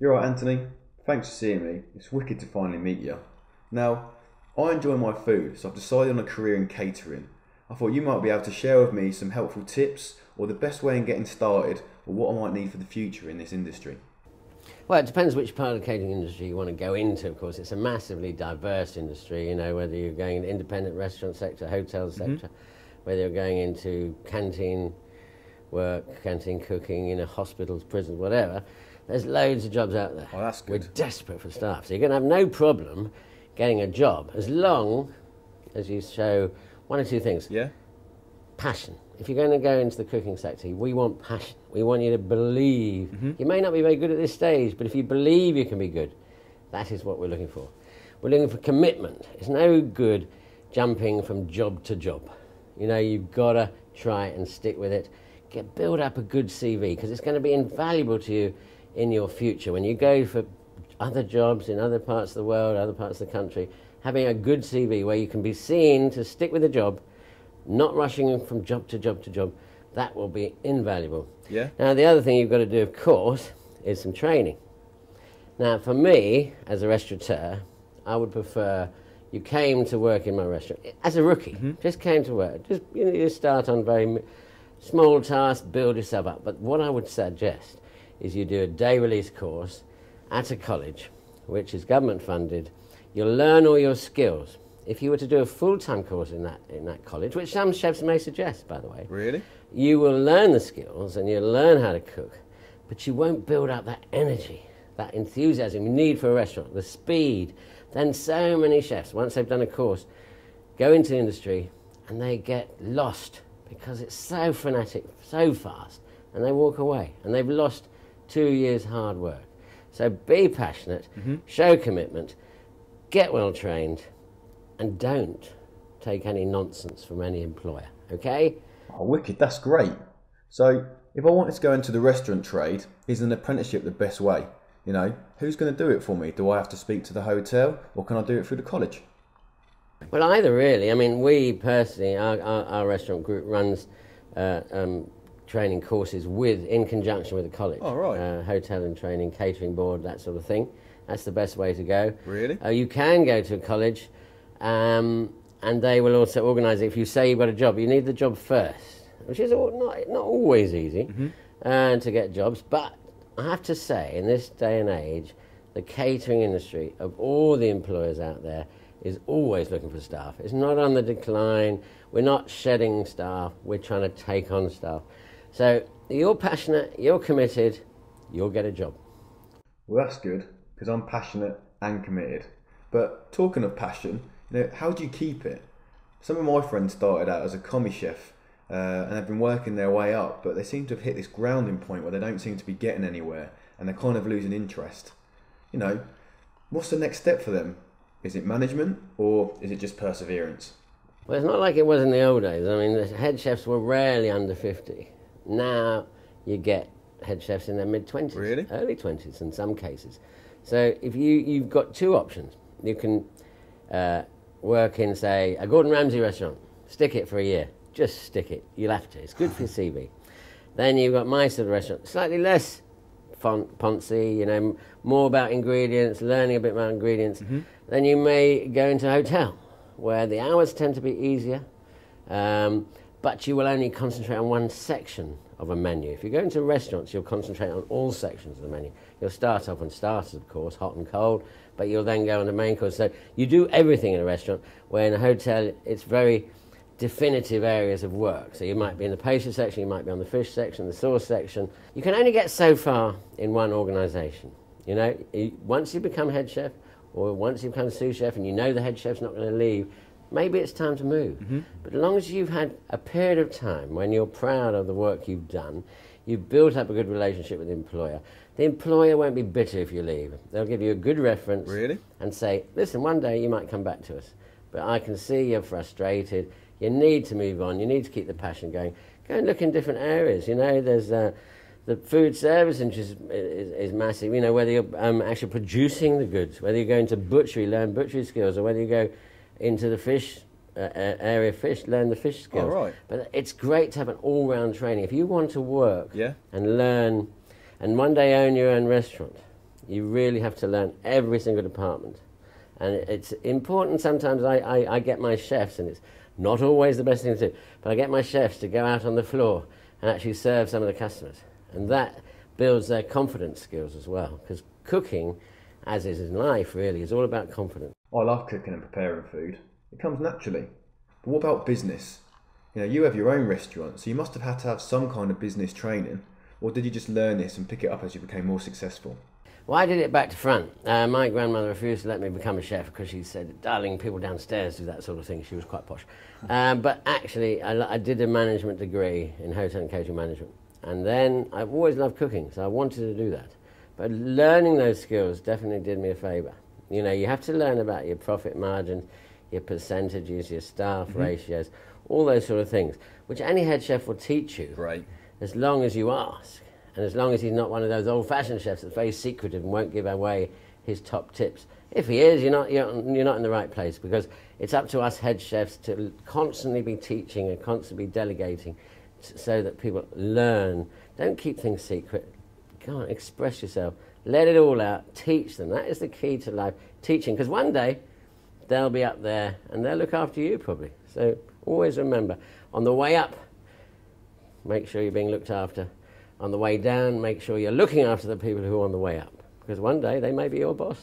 You're right, Anthony. Thanks for seeing me. It's wicked to finally meet you. Now, I enjoy my food, so I've decided on a career in catering. I thought you might be able to share with me some helpful tips or the best way in getting started or what I might need for the future in this industry. Well, it depends which part of the catering industry you want to go into, of course. It's a massively diverse industry, whether you're going in the independent restaurant sector, hotel sector, whether you're going into canteen work, canteen cooking, hospitals, prisons, whatever. There's loads of jobs out there. Oh, that's good. We're desperate for staff. So you're going to have no problem getting a job as long as you show one or two things. Yeah? Passion. If you're going to go into the cooking sector, we want passion. We want you to believe. You may not be very good at this stage, but if you believe you can be good, that is what we're looking for. We're looking for commitment. It's no good jumping from job to job. You've got to try and stick with it. Build up a good CV, because it's going to be invaluable to you in your future. When you go for other jobs in other parts of the world, other parts of the country, having a good CV where you can be seen to stick with the job, not rushing from job to job to job, that will be invaluable. Yeah. Now, the other thing you've got to do, of course, is some training. Now, for me, as a restaurateur, I would prefer you came to work in my restaurant as a rookie. Just came to work. Just you start on very small tasks, build yourself up. But what I would suggest is you do a day release course at a college, which is government funded. You'll learn all your skills. If you were to do a full-time course in that college, which some chefs may suggest, by the way, Really? you will learn the skills and you'll learn how to cook, but you won't build up that energy, that enthusiasm you need for a restaurant, the speed. Then so many chefs, once they've done a course, go into the industry and they get lost because it's so frenetic, so fast, and they walk away and they've lost 2 years hard work. So be passionate, show commitment, get well trained, and don't take any nonsense from any employer, okay? Oh, wicked. That's great. So, if I wanted to go into the restaurant trade, is an apprenticeship the best way? Who's going to do it for me? Do I have to speak to the hotel, or can I do it through the college? Well, either really. I mean, we personally, our restaurant group runs training courses in conjunction with the college. Oh, right. Hotel and training, catering board, that sort of thing. That's the best way to go. Really? You can go to a college, and they will also organise it. If you say you've got a job, you need the job first, which is not always easy to get jobs. But I have to say, in this day and age, the catering industry, of all the employers out there, is always looking for staff. It's not on the decline. We're not shedding staff. We're trying to take on staff. So you're passionate, you're committed, you'll get a job. Well, that's good, because I'm passionate and committed. But talking of passion, how do you keep it? Some of my friends started out as a commis chef and have been working their way up, but they seem to have hit this grounding point where they don't seem to be getting anywhere and they're kind of losing interest. What's the next step for them? Is it management or is it just perseverance? Well, it's not like it was in the old days. I mean, the head chefs were rarely under 50. Now you get head chefs in their mid-20s, Really? early 20s in some cases. So if you've got two options. You can work in, say, a Gordon Ramsay restaurant. Stick it for a year. Just stick it. You'll have to. It's good for your CV. Then you've got my sort of restaurant. Slightly less poncy, more about ingredients, learning a bit about ingredients. Then you may go into a hotel where the hours tend to be easier, but you will only concentrate on one section of a menu. If you go into restaurants, you'll concentrate on all sections of the menu. You'll start off on starters, of course, hot and cold, but you'll then go on the main course. So you do everything in a restaurant, where in a hotel, it's very definitive areas of work. So you might be in the pastry section, you might be on the fish section, the sauce section. You can only get so far in one organisation. Once you become head chef, or once you become sous chef and you know the head chef's not going to leave, maybe it's time to move. But as long as you've had a period of time when you're proud of the work you've done, you've built up a good relationship with the employer won't be bitter if you leave. They'll give you a good reference. Really? And say, listen, one day you might come back to us, but I can see you're frustrated. You need to move on. You need to keep the passion going. Go and look in different areas. There's the food service industry is massive. Whether you're actually producing the goods, whether you go into butchery, learn butchery skills, or whether you go into the fish area of fish, learn the fish skills. Oh, right. But it's great to have an all-round training. If you want to work Yeah. and learn and one day own your own restaurant, You really have to learn every single department. And it's important sometimes. I get my chefs, and it's not always the best thing to do, but I get my chefs to go out on the floor and actually serve some of the customers. And that builds their confidence skills as well, because cooking, as is in life really, is all about confidence. I love cooking and preparing food. It comes naturally. But what about business? You have your own restaurant, so you must have had to have some kind of business training, or did you just learn this and pick it up as you became more successful? Well, I did it back to front. My grandmother refused to let me become a chef because she said, darling, people downstairs do that sort of thing. She was quite posh. But actually, I did a management degree in hotel and catering management. And then I've always loved cooking, so I wanted to do that. But learning those skills definitely did me a favour. You have to learn about your profit margins, your percentages, your staff ratios, all those sort of things, which any head chef will teach you, Right. as long as you ask. And as long as he's not one of those old-fashioned chefs that's very secretive and won't give away his top tips. If he is, you're not in the right place, because it's up to us head chefs to constantly be teaching and constantly be delegating so that people learn. Don't keep things secret. Go on, express yourself. Let it all out. Teach them. That is the key to life, teaching, because one day they'll be up there and they'll look after you probably. So always remember, on the way up, make sure you're being looked after. On the way down, make sure you're looking after the people who are on the way up, because one day they may be your boss.